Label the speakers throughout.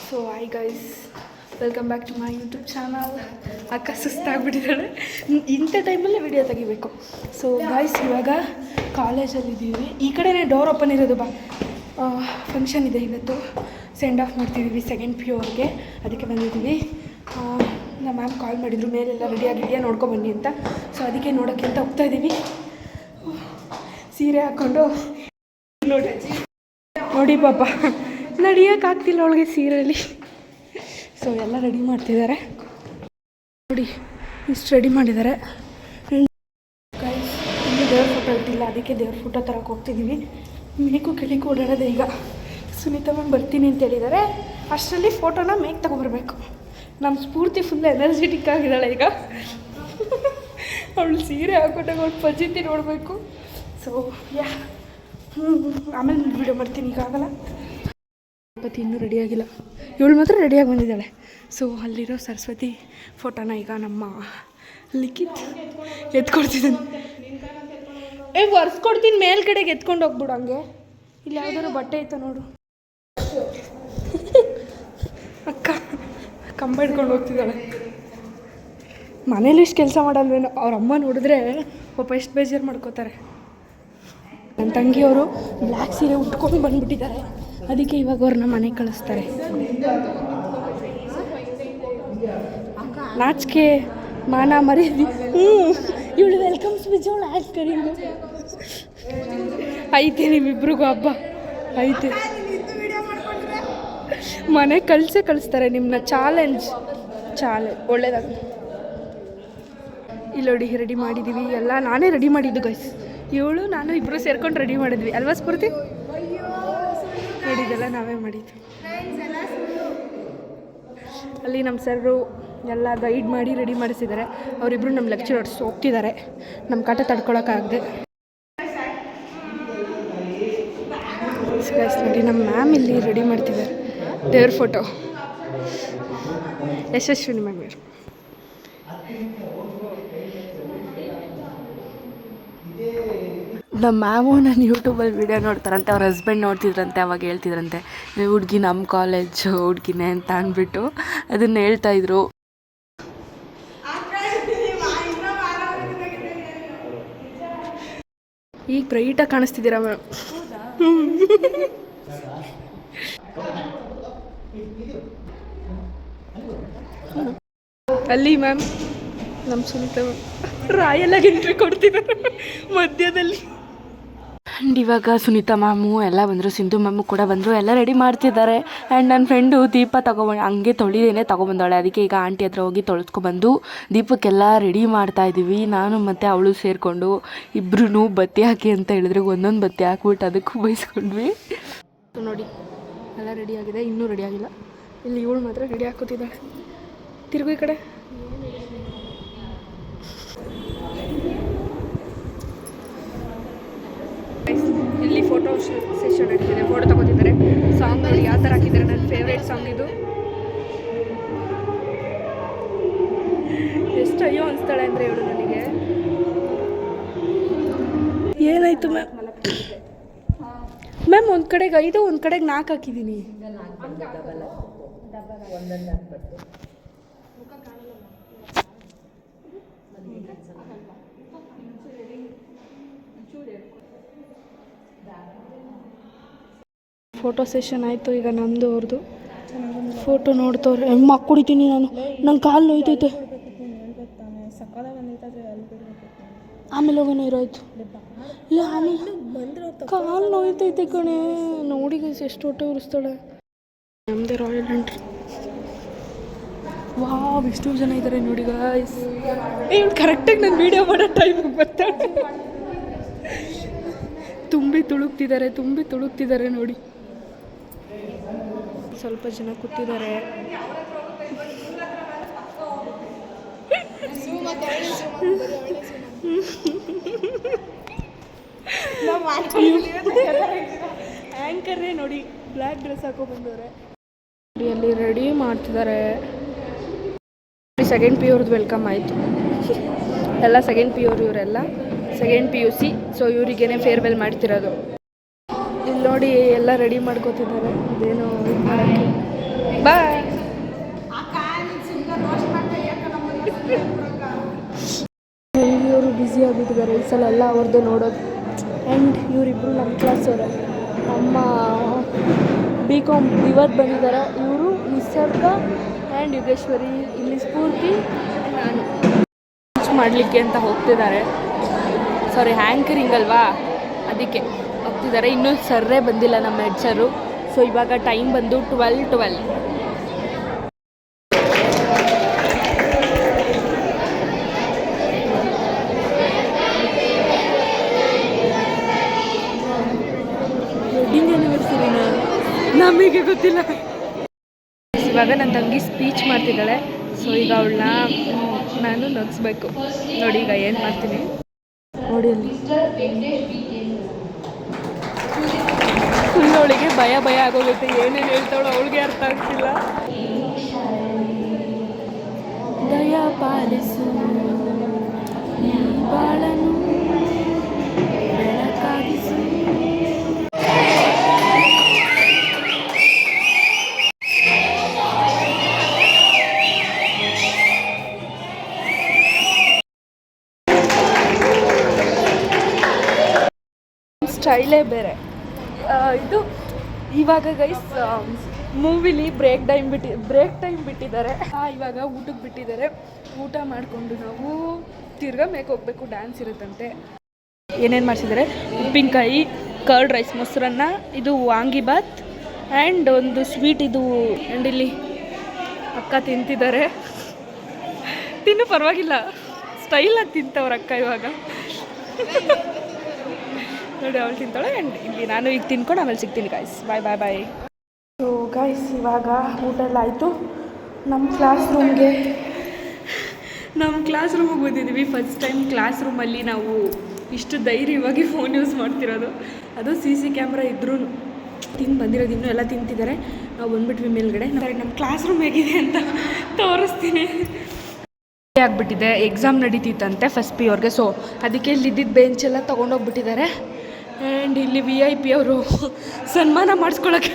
Speaker 1: So hi guys welcome back to my YouTube channel. ಅಕ್ಕ ಸುಸ್ತಾಗ್ಬಿಟ್ಟಿದ್ದಾಳೆ, ಇಂಥ ಟೈಮಲ್ಲಿ ವಿಡಿಯೋ ತೆಗಿಬೇಕು. ಸೊ ಗೈಸ್ ಇವಾಗ ಕಾಲೇಜಲ್ಲಿದ್ದೀವಿ. ಈ ಕಡೆನೇ ಡೋರ್ ಓಪನ್ ಇರೋದು. ಫಂಕ್ಷನ್ ಇದೆ ಇವತ್ತು, ಸೆಂಡ್ ಆಫ್ ಮಾಡ್ತಿದ್ದೀವಿ ಸೆಕೆಂಡ್ ಪಿ ಯು ಅವ್ರಿಗೆ, ಅದಕ್ಕೆ ಬಂದಿದ್ದೀವಿ. ನಮ್ಮ ಮ್ಯಾಮ್ ಕಾಲ್ ಮಾಡಿದರು, ಮೇಲೆಲ್ಲ ರೆಡಿಯಾಗಿದೆಯಾ ನೋಡ್ಕೊಬನ್ನಿ ಅಂತ. ಸೊ ಅದಕ್ಕೆ ನೋಡೋಕ್ಕೆ ಅಂತ ಹೋಗ್ತಾಯಿದ್ದೀವಿ. ಸೀರೆ ಹಾಕ್ಕೊಂಡು ನೋಡಿ ಪಾಪ ನಡಿಯೋಕ್ಕಾಗ್ತಿಲ್ಲ ಅವಳಿಗೆ ಸೀರೆಯಲ್ಲಿ. ಸೊ ಎಲ್ಲ ರೆಡಿ ಮಾಡ್ತಿದ್ದಾರೆ ನೋಡಿ, ಇಷ್ಟು ರೆಡಿ ಮಾಡಿದ್ದಾರೆ. ಇಲ್ಲಿ ದೇವ್ರ ಫೋಟೋ ಇಟ್ಟಿಲ್ಲ, ಅದಕ್ಕೆ ದೇವ್ರ ಫೋಟೋ ತರಕ್ಕೆ ಹೋಗ್ತಿದ್ದೀವಿ. ಮೇಕು ಕೆಳಗೆ ಓಡಾಡೋದೆ. ಈಗ ಸುನೀತಾ ಮ್ಯಾಮ್ ಬರ್ತೀನಿ ಅಂತ ಹೇಳಿದ್ದಾರೆ, ಅಷ್ಟರಲ್ಲಿ ಫೋಟೋನ ಮೇಕ್ ತೊಗೊಬರ್ಬೇಕು. ನಮ್ಮ ಸ್ಫೂರ್ತಿ ಫುಲ್ ಎನರ್ಜೆಟಿಕ್ ಆಗಿದ್ದಾಳೆ ಈಗ. ಅವಳು ಸೀರೆ ಹಾಕ್ಕೊಂಡಾಗ ಅವಳು ಪಜಿತಿ ನೋಡಬೇಕು. ಸೊ ಆಮೇಲೆ ವಿಡಿಯೋ ಮಾಡ್ತೀನಿ, ಈಗ ಆಗಲ್ಲ. ಸರಸ್ವತಿ ಇನ್ನೂ ರೆಡಿಯಾಗಿಲ್ಲ, ಇವಳು ಮಾತ್ರ ರೆಡಿಯಾಗಿ ಬಂದಿದ್ದಾಳೆ. ಸೊ ಅಲ್ಲಿರೋ ಸರಸ್ವತಿ ಫೋಟೋನ ಈಗ ನಮ್ಮ ಲಿಖಿತ್ ಎತ್ಕೊಡ್ತಿದ್ದಾನೆ. ಒರೆಸ್ಕೊಡ್ತೀನಿ, ಮೇಲ್ಗಡೆಗೆ ಎತ್ಕೊಂಡು ಹೋಗ್ಬಿಡು. ಹಂಗೆ ಇಲ್ಲಿ ಯಾವ್ದಾದ್ರು ಬಟ್ಟೆ ಐತ ನೋಡು. ಅಕ್ಕ ಕಂಬ ಹಿಡ್ಕೊಂಡು ಹೋಗ್ತಿದ್ದಾಳೆ. ಮನೇಲಿ ಇಷ್ಟು ಕೆಲಸ ಮಾಡಲ್ವೇನೋ, ಅವ್ರ ಅಮ್ಮ ನೋಡಿದ್ರೆ ಪಾಪ ಎಷ್ಟು ಬೇಜಾರು ಮಾಡ್ಕೋತಾರೆ. ನನ್ನ ತಂಗಿಯವರು ಬ್ಲ್ಯಾಕ್ ಸೀರೆ ಉಟ್ಕೊಂಡು ಬಂದುಬಿಟ್ಟಿದ್ದಾರೆ, ಅದಕ್ಕೆ ಇವಾಗ ಅವ್ರನ್ನ ಮನೆಗೆ ಕಳಿಸ್ತಾರೆ. ನಾಚಿಕೆ ಮಾನ ಮರ್ಯಾದೆ. ಇವಳು ವೆಲ್ಕಮ್ ಸ್ಪೀಚ್ ಅವಳು ಆ್ಯಕ್ಟ್ ಕರೀದು ಐತೆ. ನಿಮ್ಮಿಬ್ರಿಗೂ ಹಬ್ಬ ಐತೆ, ಮನೆಗೆ ಕಳಿಸ್ತಾರೆ ನಿಮ್ಮನ್ನ. ಚಾಲೆಂಜ್ ಒಳ್ಳೇದಾಗ. ಇಲ್ಲಿ ನೋಡಿ ರೆಡಿ ಮಾಡಿದ್ದೀವಿ ಎಲ್ಲ, ನಾನೇ ರೆಡಿ ಮಾಡಿದ್ದು ಗೈಸ್. ಇವಳು ನಾನು ಇಬ್ಬರು ಸೇರ್ಕೊಂಡು ರೆಡಿ ಮಾಡಿದ್ವಿ ಅಲ್ವಾ ಸ್ಫೂರ್ತಿ? ನೋಡಿದ್ದೆಲ್ಲ ನಾವೇ ಮಾಡಿದ್ವಿ. ಅಲ್ಲಿ ನಮ್ಮ ಸರ್ರು ಎಲ್ಲ ಗೈಡ್ ಮಾಡಿ ರೆಡಿ ಮಾಡಿಸಿದ್ದಾರೆ. ಅವರಿಬ್ಬರು ನಮ್ಮ ಲೆಕ್ಚರರ್ಸ್ ಹೋಗ್ತಿದ್ದಾರೆ, ನಮ್ಮ ಕಾಟ ತಡ್ಕೊಳಕ್ಕಾಗದೆ. ನೋಡಿ ನಮ್ಮ ಮ್ಯಾಮ್ ಇಲ್ಲಿ ರೆಡಿ ಮಾಡ್ತಿದ್ದಾರೆ ದೇವ್ರ ಫೋಟೋ. ಯಶಸ್ವಿನಿ ಮ್ಯಾಮ್ ಇವರು. ನಮ್ಮ ಮ್ಯಾಮು ನಾನು ಯೂಟ್ಯೂಬಲ್ಲಿ ವೀಡಿಯೋ ನೋಡ್ತಾರಂತೆ, ಅವ್ರ ಹಸ್ಬೆಂಡ್ ನೋಡ್ತಿದ್ರಂತೆ. ಅವಾಗ ಹೇಳ್ತಿದ್ರಂತೆ ಹುಡುಗಿ ನಮ್ಮ ಕಾಲೇಜು ಹುಡುಗಿನೇ ಅಂತ ಅಂದ್ಬಿಟ್ಟು ಅದನ್ನು ಹೇಳ್ತಾಯಿದ್ರು. ಈಗ ಬ್ರೈಟಾಗಿ ಕಾಣಿಸ್ತಿದ್ದೀರಾ ಮ್ಯಾಮ್. ಅಲ್ಲಿ ಮ್ಯಾಮ್ ನಮ್ಮ ಸುನೀತಾ ಮ್ಯಾಮ್ ರಾಯಲ್ಲಾಗಿ ಎಂಟ್ರಿ ಕೊಡ್ತಿದ್ದಾರೆ ಮಧ್ಯದಲ್ಲಿ. ಆ್ಯಂಡ್ ಇವಾಗ ಸುನೀತಾ ಮ್ಯಾಮು ಎಲ್ಲ ಬಂದರು, ಸಿಂಧು ಮ್ಯಾಮು ಕೂಡ ಬಂದರು, ಎಲ್ಲ ರೆಡಿ ಮಾಡ್ತಿದ್ದಾರೆ. ಆ್ಯಂಡ್ ನನ್ನ ಫ್ರೆಂಡು ದೀಪ ಹಂಗೆ ತೊಳಿದೇನೆ ತೊಗೊಬಂದವಳೆ. ಅದಕ್ಕೆ ಈಗ ಆಂಟಿ ಹತ್ರ ಹೋಗಿ ತೊಳೆಸ್ಕೊಬಂದು ದೀಪಕ್ಕೆಲ್ಲ ರೆಡಿ ಮಾಡ್ತಾಯಿದ್ದೀವಿ. ನಾನು ಮತ್ತು ಅವಳು ಸೇರಿಕೊಂಡು ಇಬ್ಬರೂ ಬತ್ತಿ ಹಾಕಿ ಅಂತ ಹೇಳಿದ್ರೆ ಒಂದೊಂದು ಬತ್ತಿ ಹಾಕ್ಬಿಟ್ಟು ಅದಕ್ಕೂ ಬೈಸ್ಕೊಂಡ್ವಿ. ನೋಡಿ ಎಲ್ಲ ರೆಡಿಯಾಗಿದೆ, ಇನ್ನೂ ರೆಡಿಯಾಗಿಲ್ಲ. ಇಲ್ಲಿ ಇವಳು ಮಾತ್ರ ರೆಡಿ ಹಾಕೋತಿದ್ದಾಳೆ. ತಿರುಗು ಈ ಕಡೆ. ಇಲ್ಲಿ ಫೋಟೋ ಸೆಷನ್ ನಡೀತಿದೆ, ಫೋಟೋ ತಗೋತಿದ್ದಾರೆ. ಸಾಂಗ್ ನೋಡಿ ಯಾವ ಥರ ಹಾಕಿದ್ದಾರೆ, ನನ್ನ ಫೇವ್ರೇಟ್ ಸಾಂಗ್ ಇದು. ಎಷ್ಟು ಅಯ್ಯೋ ಅನಿಸ್ತಾಳೆ ಅಂದರೆ ಹೇಳು ನನಗೆ. ಏನಾಯಿತು ಮ್ಯಾಮ್? ಮ್ಯಾಮ್ ಒಂದು ಕಡೆಗೆ 5, ಒಂದು ಕಡೆಗೆ 4 ಹಾಕಿದ್ದೀನಿ. ಫೋಟೋ ಸೆಷನ್ ಆಯಿತು. ಈಗ ನಮ್ಮದು ಅವ್ರದ್ದು ಫೋಟೋ ನೋಡ್ತವ್ರೆ. ಮಕ್ಕ ಕುಡಿತೀನಿ ನಾನು, ನಂಗೆ ಕಾಲು ನೋಯ್ತೈತೆ. ಆಮೇಲೆ ಹೋಗೋಣ ಇರೋಯ್ತು. ಇಲ್ಲ ಆಮೇಲೆ ಕಾಲು ನೋಯ್ತೈತೆ ಕಣೆ. ನೋಡಿ ಗೈಸ್ ಎಷ್ಟು ಹೊಟ್ಟೆ ಉರಿಸ್ತಾಳೆ. ನಮ್ಮದೇ ರಾಯಲ್ ಎಂಟ್ರಿ. ವಾವ್ ಎಷ್ಟು ಜನ ಇದ್ದಾರೆ ನೋಡಿ ಗೈಸ್. ಇವಳು ಕರೆಕ್ಟಾಗಿ ನಾನು ವೀಡಿಯೋ ಮಾಡೋ ಟೈಮಿಗೆ ಬರ್ತಾಳೆ. ತುಂಬಿ ತುಳುಕ್ತಿದ್ದಾರೆ ನೋಡಿ. ಸ್ವಲ್ಪ ಜನ ಕೂತಿದ್ದಾರೆ. ಆ್ಯಂಕರೇ ನೋಡಿ ಬ್ಲ್ಯಾಕ್ ಡ್ರೆಸ್ ಹಾಕೊಂಡ್ಬಂದವ್ರೆ. ಅಲ್ಲಿ ರೆಡಿ ಮಾಡ್ತಿದ್ದಾರೆ. ಸೆಕೆಂಡ್ ಪಿ ಯು ಅವ್ರದ್ದು ವೆಲ್ಕಮ್ ಆಯಿತು. ಎಲ್ಲ ಸೆಕೆಂಡ್ ಪಿ ಯು ಇವರೆಲ್ಲ ಸೆಕೆಂಡ್ PUC. ಸೊ ಇವರಿಗೇನೆ ಫೇರ್ವೆಲ್ ಮಾಡ್ತಿರೋದು. ಇಲ್ಲಿ ನೋಡಿ ಎಲ್ಲ ರೆಡಿ ಮಾಡ್ಕೋತಿದ್ದಾರೆ, ಅದೇನೋ ಇದು ಮಾಡೋಕ್ಕೆ. ಬಾಯ್. ಇವರು ಬ್ಯುಸಿ ಆಗಿಬಿಟ್ಟಿದ್ದಾರೆ ಈ ಸಲ ಎಲ್ಲ ಅವ್ರದ್ದು ನೋಡೋದು. ಆ್ಯಂಡ್ ಇವರಿಬ್ಬರು ನಮ್ಮ ಕ್ಲಾಸವರು, ನಮ್ಮ BCom ಇವತ್ತು ಬಂದಿದ್ದಾರೆ. ಇವರು ನಿಸರ್ಗ ಆ್ಯಂಡ್ ಯೋಗೇಶ್ವರಿ, ಇಲ್ಲಿ ಸ್ಫೂರ್ತಿ, ನಾನು ಮಾಡಲಿಕ್ಕೆ ಅಂತ ಹೋಗ್ತಿದ್ದಾರೆ. ಸಾರಿ, ಹ್ಯಾಂಕರಿಂಗ್ ಅಲ್ವಾ, ಅದಕ್ಕೆ ಹೋಗ್ತಿದ್ದಾರೆ. ಇನ್ನೂ ಸರ್ರೇ ಬಂದಿಲ್ಲ ನಮ್ಮ ಹೆಡ್ ಸರು. ಸೊ ಇವಾಗ ಟೈಮ್ ಬಂದು 12. ವೆಡ್ಡಿಂಗ್ ಆ್ಯನಿವರ್ಸರಿನಾ ನಮಗೆ ಗೊತ್ತಿಲ್ಲ. ಇವಾಗ ನನ್ನ ತಂಗಿ ಸ್ಪೀಚ್ ಮಾಡ್ತಿದ್ದಾಳೆ. ಸೊ ಈಗ ಅವಳನ್ನ ನಾನು ನಗಿಸ್ಬೇಕು. ನೋಡಿ ಈಗ ಏನು ಮಾಡ್ತೀನಿ ನೋಡಿ. ಅಲ್ಲಿ ಫುಲ್ ಅವಳಿಗೆ ಭಯ ಆಗೋಗುತ್ತೆ. ಏನೇನು ಹೇಳ್ತಾವಳು ಅವಳಿಗೆ ಅರ್ಥ ಆಗ್ತಿಲ್ಲ. ದಯ ಪಾಲಿಸು ಈ ಬಾಳನು ಬೆಳಕಾಗಿಸು. ಸ್ಟೈಲೇ ಬೇರೆ. ಇದು ಇವಾಗ ಗೈಸ್ ಮೂವಿಲಿ ಬ್ರೇಕ್ ಟೈಮ್ ಬಿಟ್ಟಿದ್ದಾರೆ. ಇವಾಗ ಊಟಕ್ಕೆ ಬಿಟ್ಟಿದ್ದಾರೆ. ಊಟ ಮಾಡಿಕೊಂಡು ನಾವು ತಿರ್ಗಾ ಮೇಕ್ ಹೋಗ್ಬೇಕು. ಡ್ಯಾನ್ಸ್ ಇರುತ್ತಂತೆ. ಏನೇನು ಮಾಡಿಸಿದ್ದಾರೆ, ಉಪ್ಪಿನಕಾಯಿ, ಕರ್ಡ್ ರೈಸ್, ಮೊಸರನ್ನ, ಇದು ವಾಂಗಿಬಾತ್ ಆ್ಯಂಡ್ ಒಂದು ಸ್ವೀಟ್ ಇದು. ಆ್ಯಂಡ್ ಇಲ್ಲಿ ಅಕ್ಕ ತಿಂತಿದ್ದಾರೆ. ತಿನ್ನು ಪರವಾಗಿಲ್ಲ, ಸ್ಟೈಲಾಗಿ ತಿಂತವ್ರ ಅಕ್ಕ ಇವಾಗ. ನೋಡಿ ಅವಳು ತಿಂತಾಳೆ. ಆ್ಯಂಡ್ ಇಲ್ಲಿ ನಾನು ಈಗ ತಿನ್ಕೊಂಡು ಆಮೇಲೆ ಸಿಗ್ತೀನಿ ಗಾಯ್ಸ್. ಬಾಯ್. ಸೊ ಗಾಯ್ಸ್ ಇವಾಗ ಊಟ ಎಲ್ಲ ಆಯಿತು. ನಮ್ಮ ಕ್ಲಾಸ್ ರೂಮಿಗೆ ಬಂದಿದ್ದೀವಿ. ಫಸ್ಟ್ ಟೈಮ್ ಕ್ಲಾಸ್ ರೂಮಲ್ಲಿ ನಾವು ಇಷ್ಟು ಧೈರ್ಯವಾಗಿ ಫೋನ್ ಯೂಸ್ ಮಾಡ್ತಿರೋದು. ಅದು CC ಕ್ಯಾಮ್ರಾ ಇದ್ರೂ ಬಂದಿರೋದು. ಇನ್ನೂ ಎಲ್ಲ ತಿಂತಿದ್ದಾರೆ. ನಾವು ಬಂದುಬಿಟ್ವಿ ಮೇಲ್ಗಡೆ. ನಮ್ಮ ಕ್ಲಾಸ್ ರೂಮ್ ಹೇಗಿದೆ ಅಂತ ತೋರಿಸ್ತೀನಿ. ಆಗಿಬಿಟ್ಟಿದೆ, ಎಕ್ಸಾಮ್ ನಡೀತಿತ್ತಂತೆ ಫಸ್ಟ್ PU ಅವ್ರಿಗೆ. ಸೊ ಅದಕ್ಕೆ ಇಲ್ಲಿದ್ದಿದ್ದು ಬೆಂಚೆಲ್ಲ ತೊಗೊಂಡೋಗ್ಬಿಟ್ಟಿದ್ದಾರೆ. ಆ್ಯಂಡ್ ಇಲ್ಲಿ VIP ಅವರು ಸನ್ಮಾನ ಮಾಡಿಸ್ಕೊಳ್ಳೋಕ್ಕೆ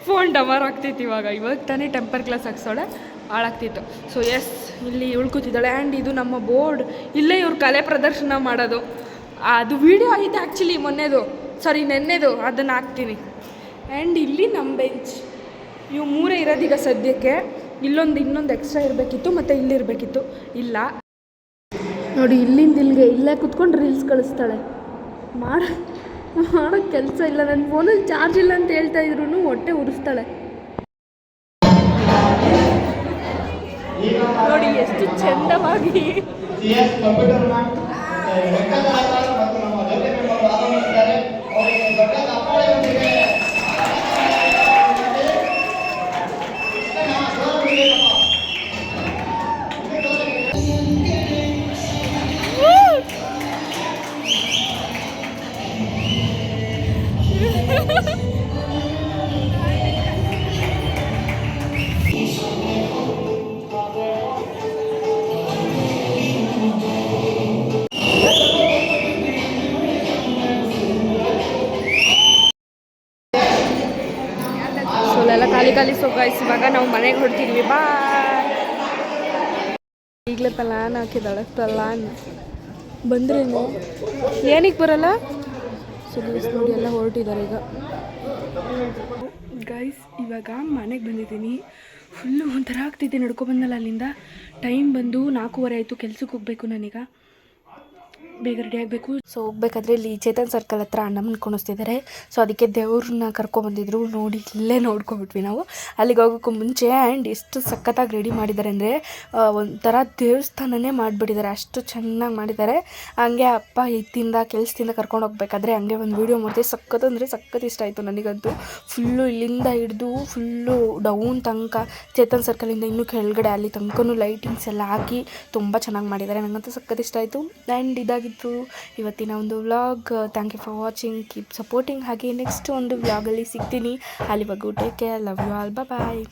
Speaker 1: ಫೋನ್ ಡಮರ್ ಆಗ್ತಿತ್ತು. ಇವಾಗ ತಾನೇ ಟೆಂಪರ್ ಗ್ಲಾಸ್ ಹಾಕ್ಸೋಳೆ, ಹಾಳಾಗ್ತಿತ್ತು. ಸೊ ಎಸ್, ಇಲ್ಲಿ ಉಳ್ಕೂತಿದ್ದಾಳೆ. ಆ್ಯಂಡ್ ಇದು ನಮ್ಮ ಬೋರ್ಡ್. ಇಲ್ಲೇ ಇವ್ರು ಕಲೆ ಪ್ರದರ್ಶನ ಮಾಡೋದು. ಅದು ವಿಡಿಯೋ ಐತೆ ಆ್ಯಕ್ಚುಲಿ ನೆನ್ನೆದು, ಅದನ್ನು ಹಾಕ್ತೀನಿ. ಆ್ಯಂಡ್ ಇಲ್ಲಿ ನಮ್ಮ ಬೆಂಚ್. ಇವು 3 ಇರೋದೀಗ ಸದ್ಯಕ್ಕೆ. ಇನ್ನೊಂದು ಎಕ್ಸ್ಟ್ರಾ ಇರಬೇಕಿತ್ತು, ಮತ್ತು ಇಲ್ಲಿರಬೇಕಿತ್ತು, ಇಲ್ಲ. ನೋಡಿ ಇಲ್ಲೇ ಕುತ್ಕೊಂಡು ರೀಲ್ಸ್ ಕಳಿಸ್ತಾಳೆ. ಮಾಡೋ ಕೆಲಸ ಇಲ್ಲ. ನನ್ನ ಫೋನಲ್ಲಿ ಚಾರ್ಜ್ ಇಲ್ಲ ಅಂತ ಹೇಳ್ತಾ ಇದ್ರು ಹೊಟ್ಟೆ ಉರಿಸ್ತಾಳೆ. ನೋಡಿ ಎಷ್ಟು ಚಂದವಾಗಿ. ಖಾಲಿ. ಸೊ ಗೈಸ್ ಇವಾಗ ನಾವು ಮನೆಗೆ ಹೊರಡ್ತಿದ್ವಿ. ಬಾಯ್. ಈಗಲೇ ಪ್ಲಾನ್ ಹಾಕಿದ್ದಾಳೆ. ಬಂದ್ರೇನು ಏನಕ್ಕೆ ಬರಲ್ಲ. ಸೊ ಗೈಸ್ ನೋಡಿ ಎಲ್ಲ ಹೊರಟಿದ್ದಾರೆ ಈಗ. ಗೈಸ್ ಇವಾಗ ಮನೆಗೆ ಬಂದಿದ್ದೀನಿ. ಫುಲ್ಲು ಒಂಥರ ಆಗ್ತಿದ್ದೆ ನಡ್ಕೊಬಂದಲ್ಲ ಅಲ್ಲಿಂದ. ಟೈಮ್ ಬಂದು 4:15 ಆಯಿತು. ಕೆಲ್ಸಕ್ಕೆ ಹೋಗಬೇಕು ನಾನೀಗ. ಬೇಗ ರೆಡಿ ಆಗಬೇಕು. ಸೊ ಹೋಗ್ಬೇಕಾದ್ರೆ ಇಲ್ಲಿ ಚೇತನ್ ಸರ್ಕಲ್ ಹತ್ರ ಅಣ್ಣಮ್ಮನ ಕುಣಿಸ್ತಿದ್ದಾರೆ. ಸೊ ಅದಕ್ಕೆ ದೇವ್ರನ್ನ ಕರ್ಕೊಬಂದಿದ್ರು. ನೋಡಿ ಇಲ್ಲೇ ನೋಡ್ಕೊಬಿಟ್ವಿ ನಾವು. ಅಲ್ಲಿಗೆ ಹೋಗೋಕ್ಕೂ ಮುಂಚೆ. ಆ್ಯಂಡ್ ಎಷ್ಟು ಸಖತ್ತಾಗಿ ರೆಡಿ ಮಾಡಿದ್ದಾರೆ ಅಂದರೆ ಒಂಥರ ದೇವಸ್ಥಾನನೇ ಮಾಡಿಬಿಟ್ಟಿದ್ದಾರೆ. ಅಷ್ಟು ಚೆನ್ನಾಗಿ ಮಾಡಿದ್ದಾರೆ. ಹಂಗೆ ಅಪ್ಪ ಕೆಲಸದಿಂದ ಕರ್ಕೊಂಡು ಹೋಗ್ಬೇಕಾದ್ರೆ ಹಂಗೆ ಒಂದು ವೀಡಿಯೋ ಮಾಡಿದೆ. ಸಖತ್ ಇಷ್ಟ ಆಯಿತು ನನಗಂತೂ. ಫುಲ್ಲು ಇಲ್ಲಿಂದ ಹಿಡಿದು ಫುಲ್ಲು ಡೌನ್ ತನಕ, ಚೇತನ್ ಸರ್ಕಲಿಂದ ಇನ್ನೂ ಕೆಳಗಡೆ ಅಲ್ಲಿ ತನಕನೂ ಲೈಟಿಂಗ್ಸ್ ಎಲ್ಲ ಹಾಕಿ ತುಂಬ ಚೆನ್ನಾಗಿ ಮಾಡಿದ್ದಾರೆ. ನನಗಂತೂ ಸಖತ್ ಇಷ್ಟ ಆಯಿತು. ಆ್ಯಂಡ್ ಇದಾಗಿತ್ತು ಇವತ್ತಿನ ಒಂದು vlog. Thank you for watching. Keep supporting. ಹಾಗೆ ನೆಕ್ಸ್ಟ್ ಒಂದು ವ್ಲಾಗಲ್ಲಿ ಸಿಗ್ತೀನಿ. ಅಲ್ಲಿವರೆಗೂ take care. Love you all. Bye.